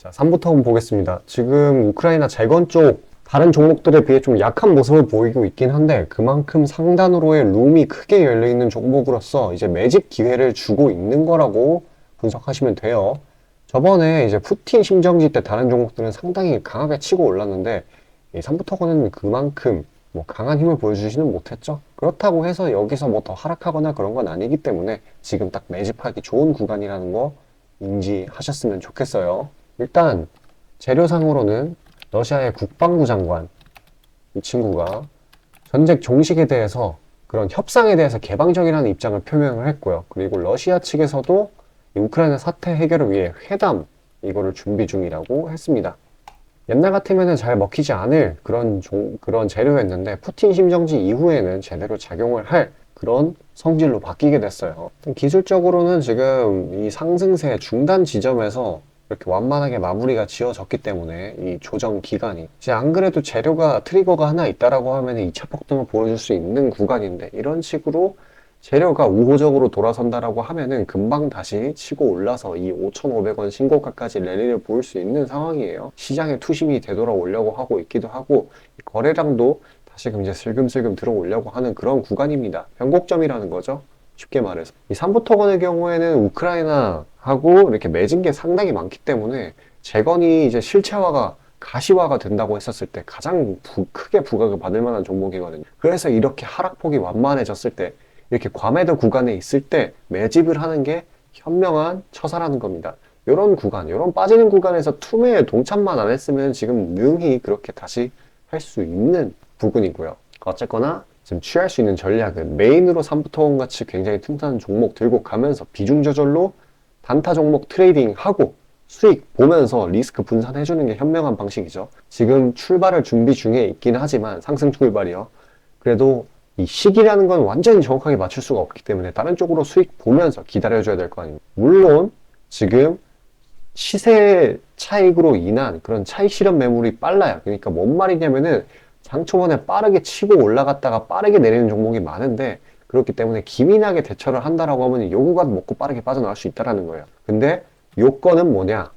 자, 3부터 한번 보겠습니다. 지금 우크라이나 재건 쪽 다른 종목들에 비해 좀 약한 모습을 보이고 있긴 한데 그만큼 상단으로의 룸이 크게 열려있는 종목으로서 이제 매집 기회를 주고 있는 거라고 분석하시면 돼요. 저번에 이제 푸틴 심정지 때 다른 종목들은 상당히 강하게 치고 올랐는데 이 3부터고는 그만큼 뭐 강한 힘을 보여주지는 못했죠. 그렇다고 해서 여기서 뭐 더 하락하거나 그런 건 아니기 때문에 지금 딱 매집하기 좋은 구간이라는 거 인지하셨으면 좋겠어요. 일단 재료상으로는 러시아의 국방부 장관 이 친구가 전쟁 종식에 대해서 그런 협상에 대해서 개방적이라는 입장을 표명을 했고요. 그리고 러시아 측에서도 이 우크라이나 사태 해결을 위해 회담 이거를 준비 중이라고 했습니다. 옛날 같으면 잘 먹히지 않을 그런 재료였는데 푸틴 심정지 이후에는 제대로 작용을 할 그런 성질로 바뀌게 됐어요. 기술적으로는 지금 이 상승세 중단 지점에서 이렇게 완만하게 마무리가 지어졌기 때문에 이 조정 기간이 이제 안 그래도 재료가 트리거가 하나 있다라고 하면 2차 폭등을 보여줄 수 있는 구간인데 이런 식으로 재료가 우호적으로 돌아선다라고 하면은 금방 다시 치고 올라서 이 5,500원 신고가까지 랠리를 보일 수 있는 상황이에요. 시장에 투심이 되돌아오려고 하고 있기도 하고 거래량도 다시금 이제 슬금슬금 들어오려고 하는 그런 구간입니다. 변곡점이라는 거죠. 쉽게 말해서. 이 삼부토건의 경우에는 우크라이나하고 이렇게 맺은 게 상당히 많기 때문에 재건이 이제 실체화가 가시화가 된다고 했었을 때 가장 크게 부각을 받을 만한 종목이거든요. 그래서 이렇게 하락폭이 완만해졌을 때 이렇게 과매도 구간에 있을 때 매집을 하는 게 현명한 처사라는 겁니다. 이런 구간, 이런 빠지는 구간에서 투매에 동참만 안 했으면 지금 능히 그렇게 다시 할 수 있는 부분이고요. 어쨌거나 지금 취할 수 있는 전략은 메인으로 삼부토건 같이 굉장히 튼튼한 종목 들고 가면서 비중 조절로 단타 종목 트레이딩하고 수익 보면서 리스크 분산해주는 게 현명한 방식이죠. 지금 출발을 준비 중에 있긴 하지만 상승 출발이요. 그래도 이 시기라는 건 완전히 정확하게 맞출 수가 없기 때문에 다른 쪽으로 수익 보면서 기다려줘야 될 거 아닙니까? 물론 지금 시세 차익으로 인한 그런 차익 실현 매물이 빨라요. 그러니까 뭔 말이냐면은 장 초반에 빠르게 치고 올라갔다가 빠르게 내리는 종목이 많은데 그렇기 때문에 기민하게 대처를 한다라고 하면 요 구간 먹고 빠르게 빠져나갈 수 있다라는 거예요. 근데 요건은 뭐냐?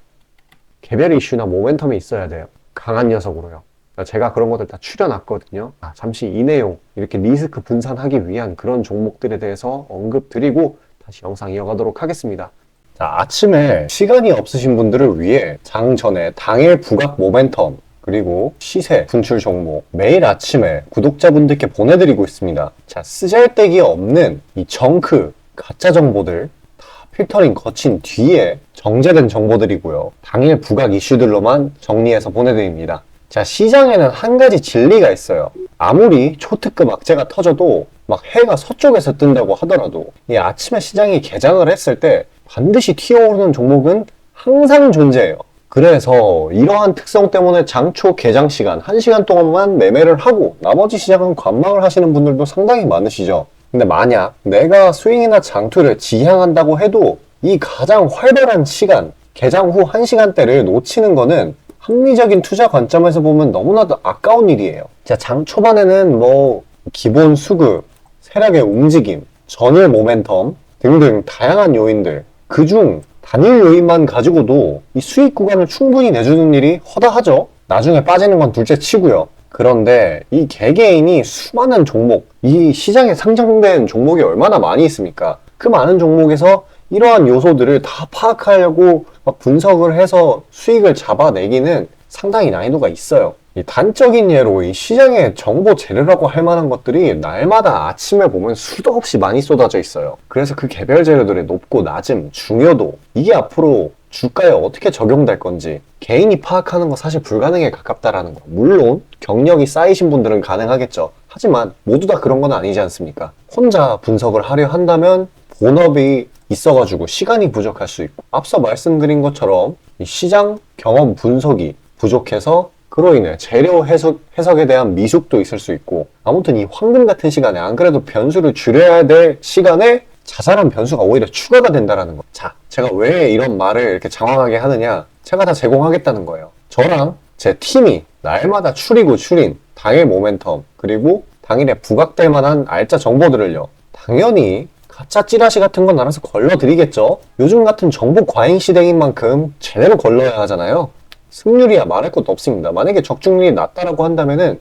개별 이슈나 모멘텀이 있어야 돼요. 강한 녀석으로요. 제가 그런 것들 다 추려놨거든요. 잠시 이 내용 이렇게 리스크 분산하기 위한 그런 종목들에 대해서 언급드리고 다시 영상 이어가도록 하겠습니다. 자, 아침에 시간이 없으신 분들을 위해 장 전에 당일 부각 모멘텀 그리고 시세 분출 종목 매일 아침에 구독자분들께 보내드리고 있습니다. 자, 쓰잘데기 없는 이 정크 가짜 정보들 다 필터링 거친 뒤에 정제된 정보들이고요. 당일 부각 이슈들로만 정리해서 보내드립니다. 자, 시장에는 한 가지 진리가 있어요. 아무리 초특급 악재가 터져도 막 해가 서쪽에서 뜬다고 하더라도 이 아침에 시장이 개장을 했을 때 반드시 튀어오르는 종목은 항상 존재해요. 그래서 이러한 특성 때문에 장초 개장 시간 1시간 동안만 매매를 하고 나머지 시장은 관망을 하시는 분들도 상당히 많으시죠. 근데 만약 내가 스윙이나 장투를 지향한다고 해도 이 가장 활발한 시간 개장 후 1시간대를 놓치는 거는 합리적인 투자 관점에서 보면 너무나도 아까운 일이에요. 자, 장 초반에는 뭐 기본 수급, 세력의 움직임, 전일 모멘텀 등등 다양한 요인들 그중 단일 요인만 가지고도 이 수익 구간을 충분히 내주는 일이 허다하죠. 나중에 빠지는 건 둘째 치고요. 그런데 이 개개인이 수많은 종목, 이 시장에 상장된 종목이 얼마나 많이 있습니까? 그 많은 종목에서 이러한 요소들을 다 파악하려고 막 분석을 해서 수익을 잡아내기는 상당히 난이도가 있어요. 이 단적인 예로 이 시장의 정보 재료라고 할 만한 것들이 날마다 아침에 보면 수도 없이 많이 쏟아져 있어요. 그래서 그 개별 재료들의 높고 낮음, 중요도 이게 앞으로 주가에 어떻게 적용될 건지 개인이 파악하는 거 사실 불가능에 가깝다라는 거. 물론 경력이 쌓이신 분들은 가능하겠죠. 하지만 모두 다 그런 건 아니지 않습니까? 혼자 분석을 하려 한다면 본업이 있어가지고 시간이 부족할 수 있고 앞서 말씀드린 것처럼 이 시장 경험 분석이 부족해서 그로 인해 재료 해석에 대한 미숙도 있을 수 있고 아무튼 이 황금 같은 시간에 안 그래도 변수를 줄여야 될 시간에 자잘한 변수가 오히려 추가가 된다는 거. 자, 제가 왜 이런 말을 이렇게 장황하게 하느냐? 제가 다 제공하겠다는 거예요. 저랑 제 팀이 날마다 추리고 추린 당일 모멘텀 그리고 당일에 부각될 만한 알짜 정보들을요. 당연히 가짜 찌라시 같은 건 알아서 걸러드리겠죠. 요즘 같은 정보 과잉 시대인 만큼 제대로 걸러야 하잖아요. 승률이야 말할 것도 없습니다. 만약에 적중률이 낮다라고 한다면은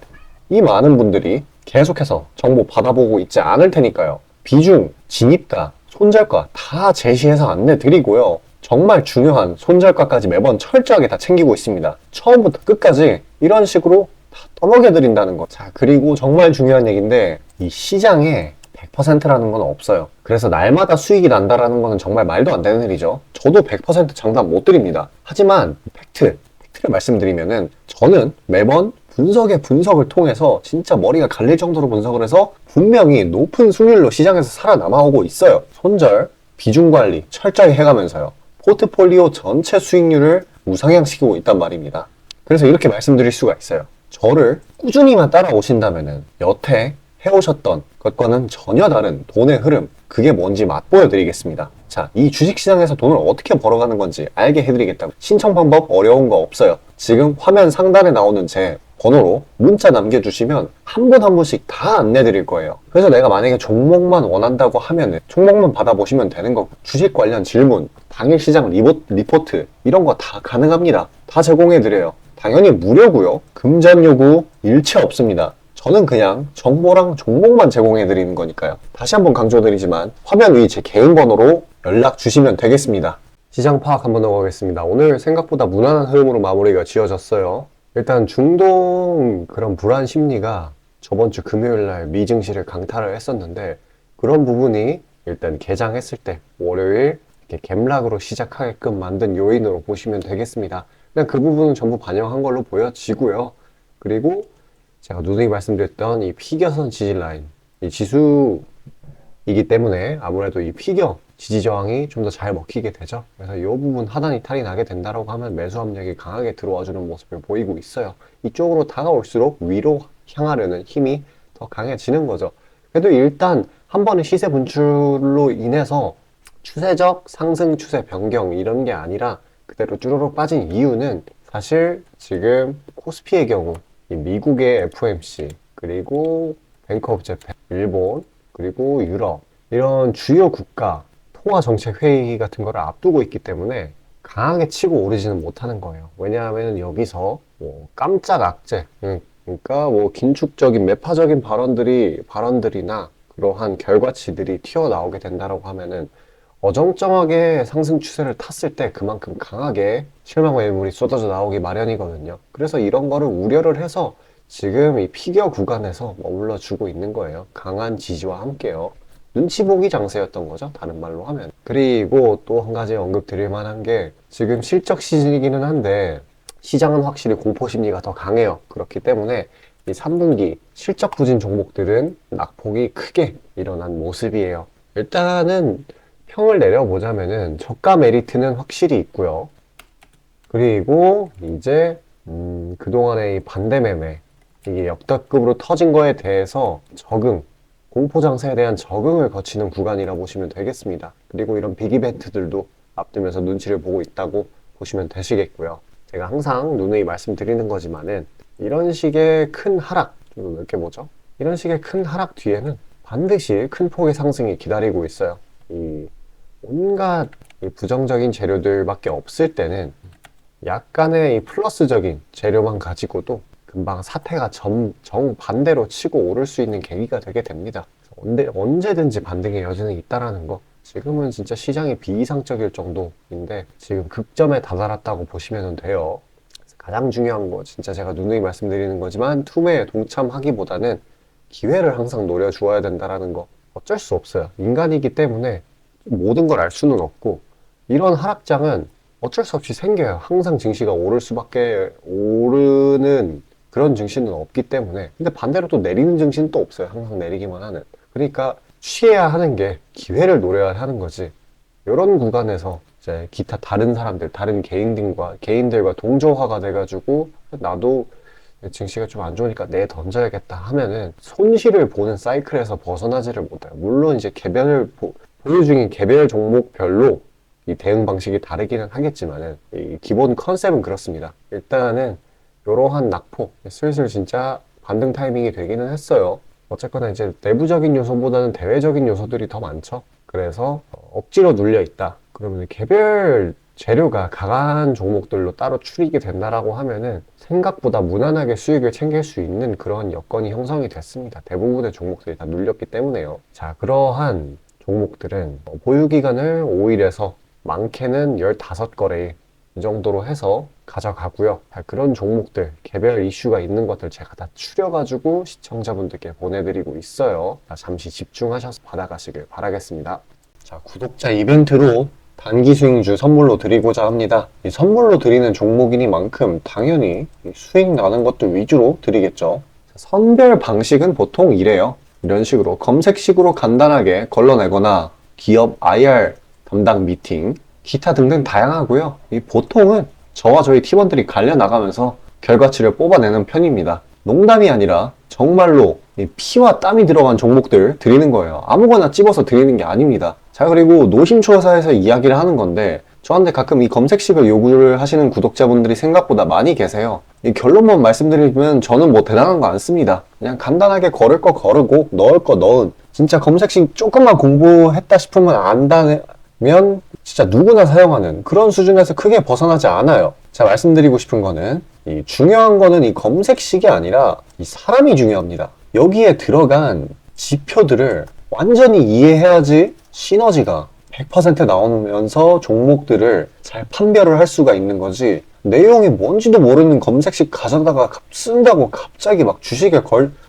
이 많은 분들이 계속해서 정보 받아보고 있지 않을 테니까요. 비중, 진입가, 손절가 다 제시해서 안내 드리고요. 정말 중요한 손절가까지 매번 철저하게 다 챙기고 있습니다. 처음부터 끝까지 이런 식으로 다 떠먹여 드린다는 거. 자, 그리고 정말 중요한 얘기인데 이 시장에 100%라는 건 없어요. 그래서 날마다 수익이 난다라는 거는 정말 말도 안 되는 일이죠. 저도 100% 장담 못 드립니다. 하지만 팩트를 말씀드리면은 저는 매번 분석을 통해서 진짜 머리가 갈릴 정도로 분석을 해서 분명히 높은 수익률로 시장에서 살아남아오고 있어요. 손절, 비중 관리 철저히 해가면서요. 포트폴리오 전체 수익률을 우상향시키고 있단 말입니다. 그래서 이렇게 말씀드릴 수가 있어요. 저를 꾸준히만 따라오신다면은 여태 해오셨던 것과는 전혀 다른 돈의 흐름, 그게 뭔지 맛보여 드리겠습니다. 자, 이 주식시장에서 돈을 어떻게 벌어가는 건지 알게 해드리겠다고. 신청 방법 어려운 거 없어요. 지금 화면 상단에 나오는 제 번호로 문자 남겨주시면 한 분 한 분씩 다 안내 드릴 거예요. 그래서 내가 만약에 종목만 원한다고 하면은 종목만 받아보시면 되는 거고, 주식 관련 질문, 당일 시장 리포트 이런 거 다 가능합니다. 다 제공해 드려요. 당연히 무료고요. 금전 요구 일체 없습니다. 저는 그냥 정보랑 종목만 제공해 드리는 거니까요. 다시 한번 강조드리지만 화면 위 제 개인 번호로 연락 주시면 되겠습니다. 시장 파악 한번 넘어가겠습니다. 오늘 생각보다 무난한 흐름으로 마무리가 지어졌어요. 일단 중동 그런 불안 심리가 저번 주 금요일 날 미 증시를 강타를 했었는데, 그런 부분이 일단 개장했을 때 월요일 이렇게 갭락으로 시작하게끔 만든 요인으로 보시면 되겠습니다. 그냥 그 부분은 전부 반영한 걸로 보여지고요. 그리고 제가 누누이 말씀드렸던 이 피겨선 지지 라인, 이 지수이기 때문에 아무래도 이 피겨 지지 저항이 좀 더 잘 먹히게 되죠. 그래서 이 부분 하단 이탈이 나게 된다고 하면 매수 압력이 강하게 들어와주는 모습을 보이고 있어요. 이쪽으로 다가올수록 위로 향하려는 힘이 더 강해지는 거죠. 그래도 일단 한 번의 시세 분출로 인해서 추세적 상승 추세 변경 이런 게 아니라 그대로 쭈루룩 빠진 이유는 사실 지금 코스피의 경우 이 미국의 FOMC, 그리고 뱅크 오브 재팬, 일본, 그리고 유럽 이런 주요 국가 통화정책회의 같은 거를 앞두고 있기 때문에 강하게 치고 오르지는 못하는 거예요. 왜냐하면 여기서 뭐 깜짝 악재, 그러니까 뭐 긴축적인 매파적인 발언들이나 그러한 결과치들이 튀어나오게 된다라고 하면은 어정쩡하게 상승 추세를 탔을 때 그만큼 강하게 실망 매물이 쏟아져 나오기 마련이거든요. 그래서 이런 거를 우려를 해서 지금 이 피겨 구간에서 머물러 주고 있는 거예요. 강한 지지와 함께요. 눈치 보기 장세였던 거죠. 다른 말로 하면. 그리고 또 한 가지 언급 드릴 만한 게 지금 실적 시즌이기는 한데 시장은 확실히 공포 심리가 더 강해요. 그렇기 때문에 이 3분기 실적 부진 종목들은 낙폭이 크게 일어난 모습이에요. 일단은 평을 내려보자면은 저가 메리트는 확실히 있고요. 그리고 이제 그동안의 이 반대 매매, 이게 역대급으로 터진 거에 대해서 공포 장세에 대한 적응을 거치는 구간이라 보시면 되겠습니다. 그리고 이런 빅 이벤트들도 앞두면서 눈치를 보고 있다고 보시면 되시겠고요. 제가 항상 누누이 말씀드리는 거지만은 이런 식의 큰 하락, 좀 이렇게 보죠. 이런 식의 큰 하락 뒤에는 반드시 큰 폭의 상승이 기다리고 있어요. 이 온갖 이 부정적인 재료들밖에 없을 때는 약간의 이 플러스적인 재료만 가지고도 금방 사태가 정반대로 치고 오를 수 있는 계기가 되게 됩니다. 언제든지 반등의 여지는 있다라는 거. 지금은 진짜 시장이 비이상적일 정도인데 지금 극점에 다다랐다고 보시면 돼요. 가장 중요한 거, 진짜 제가 누누이 말씀드리는 거지만 투매에 동참하기보다는 기회를 항상 노려주어야 된다라는 거. 어쩔 수 없어요. 인간이기 때문에 모든 걸 알 수는 없고, 이런 하락장은 어쩔 수 없이 생겨요. 항상 증시가 오르는 그런 증시는 없기 때문에. 근데 반대로 또 내리는 증시는 또 없어요. 항상 내리기만 하는. 그러니까 취해야 하는 게 기회를 노려야 하는 거지. 이런 구간에서 이제 기타 다른 사람들, 다른 개인들과 동조화가 돼가지고 나도 증시가 좀 안 좋으니까 내 던져야겠다 하면은 손실을 보는 사이클에서 벗어나지를 못해요. 물론 이제 보유 중인 개별 종목별로 이 대응 방식이 다르기는 하겠지만은 이 기본 컨셉은 그렇습니다. 일단은 이러한 낙폭 슬슬 진짜 반등 타이밍이 되기는 했어요. 어쨌거나 이제 내부적인 요소보다는 대외적인 요소들이 더 많죠. 그래서 억지로 눌려 있다. 그러면 개별 재료가 강한 종목들로 따로 추리게 된다라고 하면은 생각보다 무난하게 수익을 챙길 수 있는 그런 여건이 형성이 됐습니다. 대부분의 종목들이 다 눌렸기 때문에요. 자, 그러한 종목들은 보유기간을 5일에서 많게는 15거래 이 정도로 해서 가져가고요. 자, 그런 종목들, 개별 이슈가 있는 것들 제가 다 추려가지고 시청자분들께 보내드리고 있어요. 자, 잠시 집중하셔서 받아가시길 바라겠습니다. 자, 구독자 이벤트로 단기 수익주 선물로 드리고자 합니다. 이 선물로 드리는 종목이니만큼 당연히 수익 나는 것들 위주로 드리겠죠. 선별 방식은 보통 이래요. 이런 식으로 검색식으로 간단하게 걸러내거나 기업 IR 담당 미팅, 기타 등등 다양하고요. 이 보통은 저와 저희 팀원들이 갈려나가면서 결과치를 뽑아내는 편입니다. 농담이 아니라 정말로 피와 땀이 들어간 종목들 드리는 거예요. 아무거나 찝어서 드리는 게 아닙니다. 자, 그리고 노심초사에서 이야기를 하는 건데 저한테 가끔 이 검색식을 요구를 하시는 구독자분들이 생각보다 많이 계세요. 이 결론만 말씀드리면 저는 뭐 대단한 거 안 씁니다. 그냥 간단하게 걸을 거 거르고 넣을 거 넣은, 진짜 검색식 조금만 공부했다 싶으면 안다면 진짜 누구나 사용하는 그런 수준에서 크게 벗어나지 않아요. 제가 말씀드리고 싶은 거는 이 중요한 거는 이 검색식이 아니라 이 사람이 중요합니다. 여기에 들어간 지표들을 완전히 이해해야지 시너지가 100% 나오면서 종목들을 잘 판별을 할 수가 있는 거지, 내용이 뭔지도 모르는 검색식 가져다가 쓴다고 갑자기 막 주식에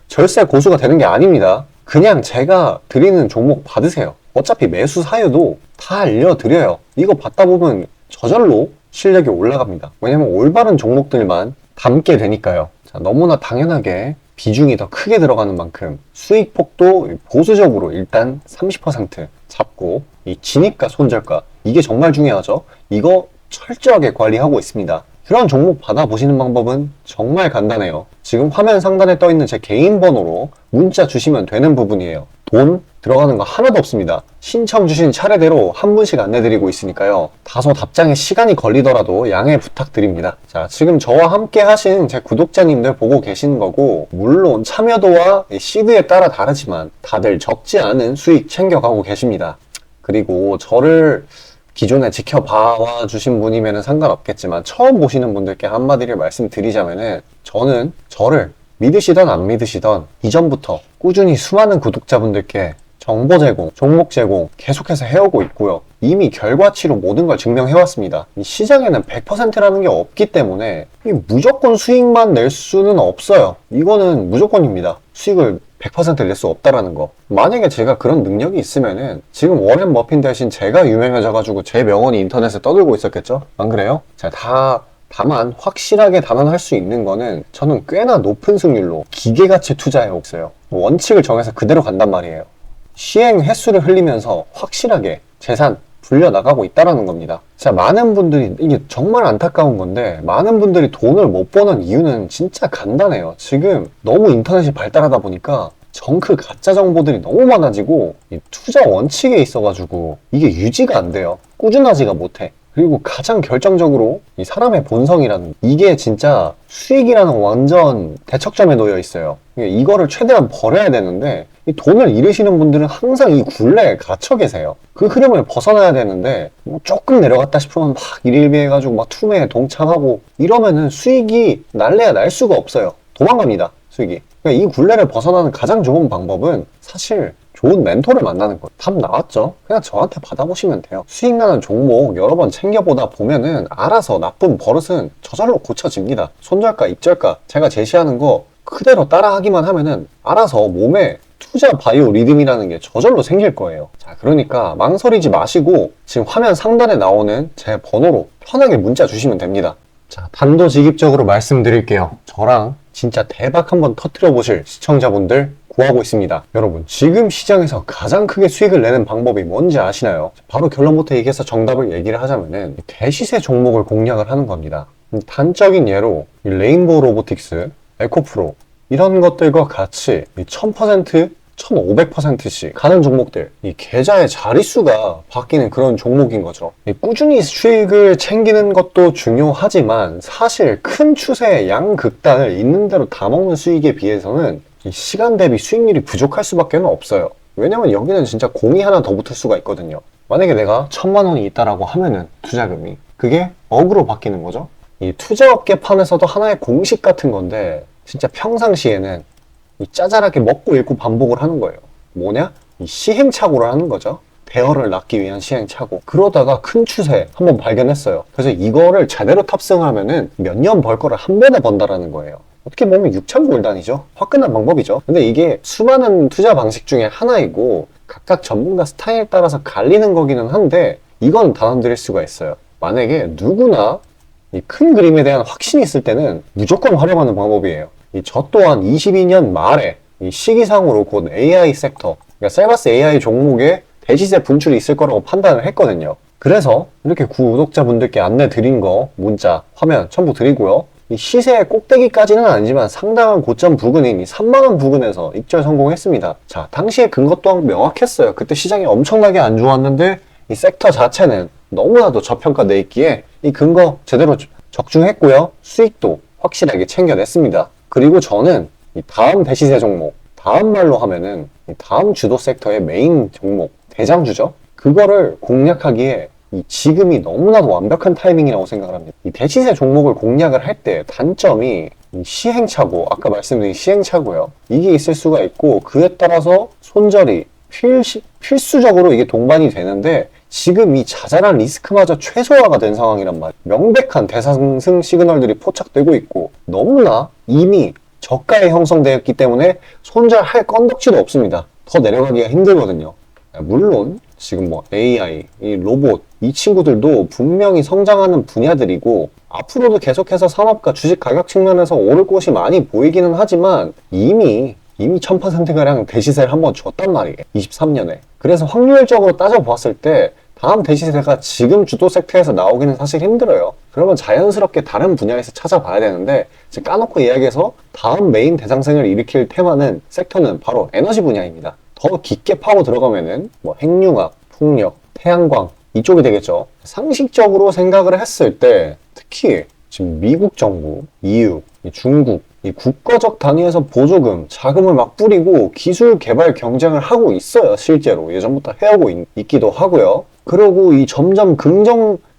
절세 고수가 되는 게 아닙니다. 그냥 제가 드리는 종목 받으세요. 어차피 매수 사유도 다 알려드려요. 이거 받다 보면 저절로 실력이 올라갑니다. 왜냐면 올바른 종목들만 담게 되니까요. 자, 너무나 당연하게 비중이 더 크게 들어가는 만큼 수익폭도 보수적으로 일단 30% 잡고, 이 진입가 손절가 이게 정말 중요하죠. 이거 철저하게 관리하고 있습니다. 그런 종목 받아보시는 방법은 정말 간단해요. 지금 화면 상단에 떠있는 제 개인 번호로 문자 주시면 되는 부분이에요. 돈 들어가는 거 하나도 없습니다. 신청 주신 차례대로 한 분씩 안내드리고 있으니까요. 다소 답장에 시간이 걸리더라도 양해 부탁드립니다. 자, 지금 저와 함께 하신 제 구독자님들 보고 계시는 거고, 물론 참여도와 시드에 따라 다르지만 다들 적지 않은 수익 챙겨가고 계십니다. 그리고 저를 기존에 지켜봐 주신 분이면 상관없겠지만 처음 보시는 분들께 한마디를 말씀드리자면은, 저는 저를 믿으시던 안 믿으시던 이전부터 꾸준히 수많은 구독자분들께 정보 제공, 종목 제공 계속해서 해오고 있고요. 이미 결과치로 모든 걸 증명해왔습니다. 이 시장에는 100%라는 게 없기 때문에 무조건 수익만 낼 수는 없어요. 이거는 무조건입니다. 수익을 100% 낼 수 없다라는 거. 만약에 제가 그런 능력이 있으면은 지금 워렌 버핏 대신 제가 유명해져가지고 제 명언이 인터넷에 떠들고 있었겠죠? 안 그래요? 자, 다만 확실하게 단언할 수 있는 거는 저는 꽤나 높은 승률로 기계가치 투자해 왔어요. 원칙을 정해서 그대로 간단 말이에요. 시행 횟수를 흘리면서 확실하게 재산 불려나가고 있다는 겁니다. 자, 많은 분들이, 이게 정말 안타까운 건데, 많은 분들이 돈을 못 버는 이유는 진짜 간단해요. 지금 너무 인터넷이 발달하다 보니까 정크 가짜 정보들이 너무 많아지고 이 투자 원칙에 있어가지고 이게 유지가 안 돼요. 꾸준하지가 못해. 그리고 가장 결정적으로 이 사람의 본성이라는, 이게 진짜 수익이라는 완전 대척점에 놓여 있어요. 이거를 최대한 버려야 되는데, 이 돈을 잃으시는 분들은 항상 이 굴레에 갇혀 계세요. 그 흐름을 벗어나야 되는데 뭐 조금 내려갔다 싶으면 막 일일비해가지고 막 투매에 동참하고 이러면은 수익이 날래야 날 수가 없어요. 도망갑니다, 수익이. 그러니까 이 굴레를 벗어나는 가장 좋은 방법은 사실 좋은 멘토를 만나는 거예요. 답 나왔죠? 그냥 저한테 받아보시면 돼요. 수익 나는 종목 여러 번 챙겨보다 보면은 알아서 나쁜 버릇은 저절로 고쳐집니다. 손절가, 입절가 제가 제시하는 거 그대로 따라하기만 하면은 알아서 몸에 투자 바이오 리듬이라는 게 저절로 생길 거예요. 자, 그러니까 망설이지 마시고 지금 화면 상단에 나오는 제 번호로 편하게 문자 주시면 됩니다. 자, 단도직입적으로 말씀드릴게요. 저랑 진짜 대박 한번 터뜨려 보실 시청자분들 구하고 있습니다. 여러분, 지금 시장에서 가장 크게 수익을 내는 방법이 뭔지 아시나요? 바로 결론부터 얘기해서 정답을 얘기를 하자면은 대시세 종목을 공략을 하는 겁니다. 단적인 예로 레인보우 로보틱스, 에코프로 이런 것들과 같이 1000%, 1500%씩 가는 종목들, 이 계좌의 자릿수가 바뀌는 그런 종목인 거죠. 꾸준히 수익을 챙기는 것도 중요하지만 사실 큰 추세의 양극단을 있는 대로 다 먹는 수익에 비해서는 이 시간 대비 수익률이 부족할 수밖에 없어요. 왜냐면 여기는 진짜 공이 하나 더 붙을 수가 있거든요. 만약에 내가 1,000만 원이 있다라고 하면은 투자금이 그게 억으로 바뀌는 거죠. 이 투자업계판에서도 하나의 공식 같은 건데 진짜 평상시에는 이 짜잘하게 먹고 읽고 반복을 하는 거예요. 뭐냐? 이 시행착오를 하는 거죠. 대어를 낳기 위한 시행착오. 그러다가 큰 추세 한번 발견했어요. 그래서 이거를 제대로 탑승하면은 몇 년 벌 거를 한 번에 번다라는 거예요. 어떻게 보면 6,000골단이죠. 화끈한 방법이죠. 근데 이게 수많은 투자 방식 중에 하나이고 각각 전문가 스타일에 따라서 갈리는 거기는 한데 이건 단언드릴 수가 있어요. 만약에 누구나 이 큰 그림에 대한 확신이 있을 때는 무조건 활용하는 방법이에요. 저 또한 22년 말에 이 시기상으로 곧 AI 섹터, 그러니까 셀바스 AI 종목에 대시세 분출이 있을 거라고 판단을 했거든요. 그래서 이렇게 구독자분들께 안내 드린 거 문자, 화면 첨부 드리고요. 이 시세의 꼭대기까지는 아니지만 상당한 고점 부근인 이 3만원 부근에서 익절 성공했습니다. 자, 당시에 근거 또한 명확했어요. 그때 시장이 엄청나게 안 좋았는데 이 섹터 자체는 너무나도 저평가돼 있기에 이 근거 제대로 적중했고요. 수익도 확실하게 챙겨냈습니다. 그리고 저는 이 다음 대시세 종목, 다음 말로 하면은 이 다음 주도 섹터의 메인 종목, 대장주죠. 그거를 공략하기에 이 지금이 너무나도 완벽한 타이밍이라고 생각을 합니다. 이 대시세 종목을 공략을 할 때 단점이 이 시행착오, 아까 말씀드린 시행착오요. 이게 있을 수가 있고 그에 따라서 손절이 필수적으로 이게 동반이 되는데 지금 이 자잘한 리스크마저 최소화가 된 상황이란 말이에요. 명백한 대상승 시그널들이 포착되고 있고 너무나 이미 저가에 형성되었기 때문에 손절할 건덕지도 없습니다. 더 내려가기가 힘들거든요. 물론 지금 뭐 AI, 이 로봇, 이 친구들도 분명히 성장하는 분야들이고 앞으로도 계속해서 산업과 주식 가격 측면에서 오를 곳이 많이 보이기는 하지만 이미 1000%가량 대시세를 한번 줬단 말이에요. 23년에. 그래서 확률적으로 따져보았을 때 다음 대시세가 지금 주도 섹터에서 나오기는 사실 힘들어요. 그러면 자연스럽게 다른 분야에서 찾아봐야 되는데 까놓고 이야기해서 다음 메인 대상승을 일으킬 테마는 섹터는 바로 에너지 분야입니다. 더 깊게 파고 들어가면은 뭐 핵융합, 풍력, 태양광 이쪽이 되겠죠. 상식적으로 생각을 했을 때 특히 지금 미국 정부, EU, 중국 이 국가적 단위에서 보조금, 자금을 막 뿌리고 기술 개발 경쟁을 하고 있어요. 실제로 예전부터 해오고 있기도 하고요. 그리고 이 점점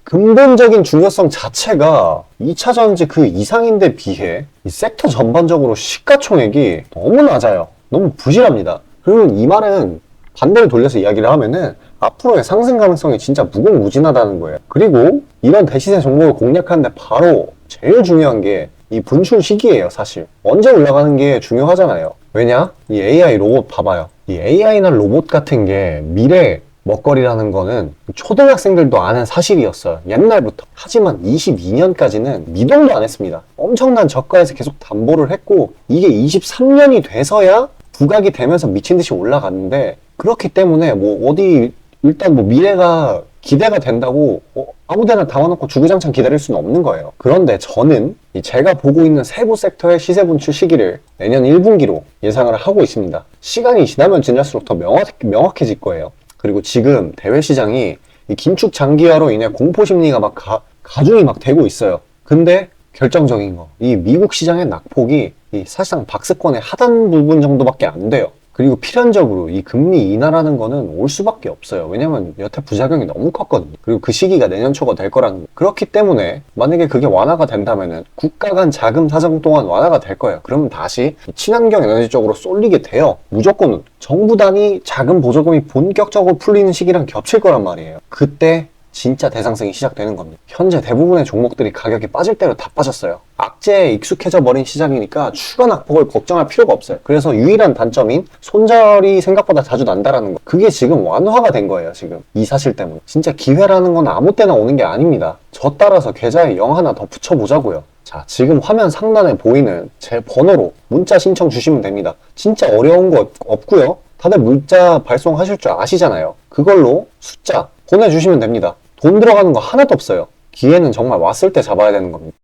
근본적인 중요성 자체가 2차 전지 그 이상인데 비해 이 섹터 전반적으로 시가총액이 너무 낮아요. 너무 부실합니다. 그러면 이 말은 반대로 돌려서 이야기를 하면은 앞으로의 상승 가능성이 진짜 무궁무진하다는 거예요. 그리고 이런 대시세 종목을 공략하는데 바로 제일 중요한 게 이 분출 시기예요. 사실 언제 올라가는 게 중요하잖아요. 왜냐? 이 AI 로봇 봐봐요. 이 AI나 로봇 같은 게 미래 먹거리라는 거는 초등학생들도 아는 사실이었어요. 옛날부터. 하지만 22년까지는 미동도 안 했습니다. 엄청난 저가에서 계속 담보를 했고 이게 23년이 돼서야 부각이 되면서 미친 듯이 올라갔는데 그렇기 때문에 뭐 어디 일단 뭐 미래가 기대가 된다고 아무데나 담아놓고 주구장창 기다릴 수는 없는 거예요. 그런데 저는 제가 보고 있는 세부 섹터의 시세 분출 시기를 내년 1분기로 예상을 하고 있습니다. 시간이 지나면 지날수록 더 명확해질 거예요. 그리고 지금 대외 시장이 이 긴축 장기화로 인해 공포 심리가 막 가중이 막 되고 있어요. 근데 결정적인 거, 이 미국 시장의 낙폭이 사실상 박스권의 하단 부분 정도밖에 안 돼요. 그리고 필연적으로 이 금리 인하라는 거는 올 수밖에 없어요. 왜냐면 여태 부작용이 너무 컸거든요. 그리고 그 시기가 내년 초가 될 거라는 거예요. 그렇기 때문에 만약에 그게 완화가 된다면은 국가 간 자금 사정 또한 완화가 될 거예요. 그러면 다시 친환경 에너지 쪽으로 쏠리게 돼요. 무조건 정부 단위 자금 보조금이 본격적으로 풀리는 시기랑 겹칠 거란 말이에요. 그때 진짜 대상승이 시작되는 겁니다. 현재 대부분의 종목들이 가격이 빠질 대로 다 빠졌어요. 악재에 익숙해져 버린 시장이니까 추가 낙폭을 걱정할 필요가 없어요. 그래서 유일한 단점인 손절이 생각보다 자주 난다라는 거, 그게 지금 완화가 된 거예요. 지금 이 사실 때문에. 진짜 기회라는 건 아무 때나 오는 게 아닙니다. 저 따라서 계좌에 0 하나 더 붙여보자고요. 자, 지금 화면 상단에 보이는 제 번호로 문자 신청 주시면 됩니다. 진짜 어려운 거 없고요. 다들 문자 발송하실 줄 아시잖아요. 그걸로 숫자 보내주시면 됩니다. 돈 들어가는 거 하나도 없어요. 기회는 정말 왔을 때 잡아야 되는 겁니다.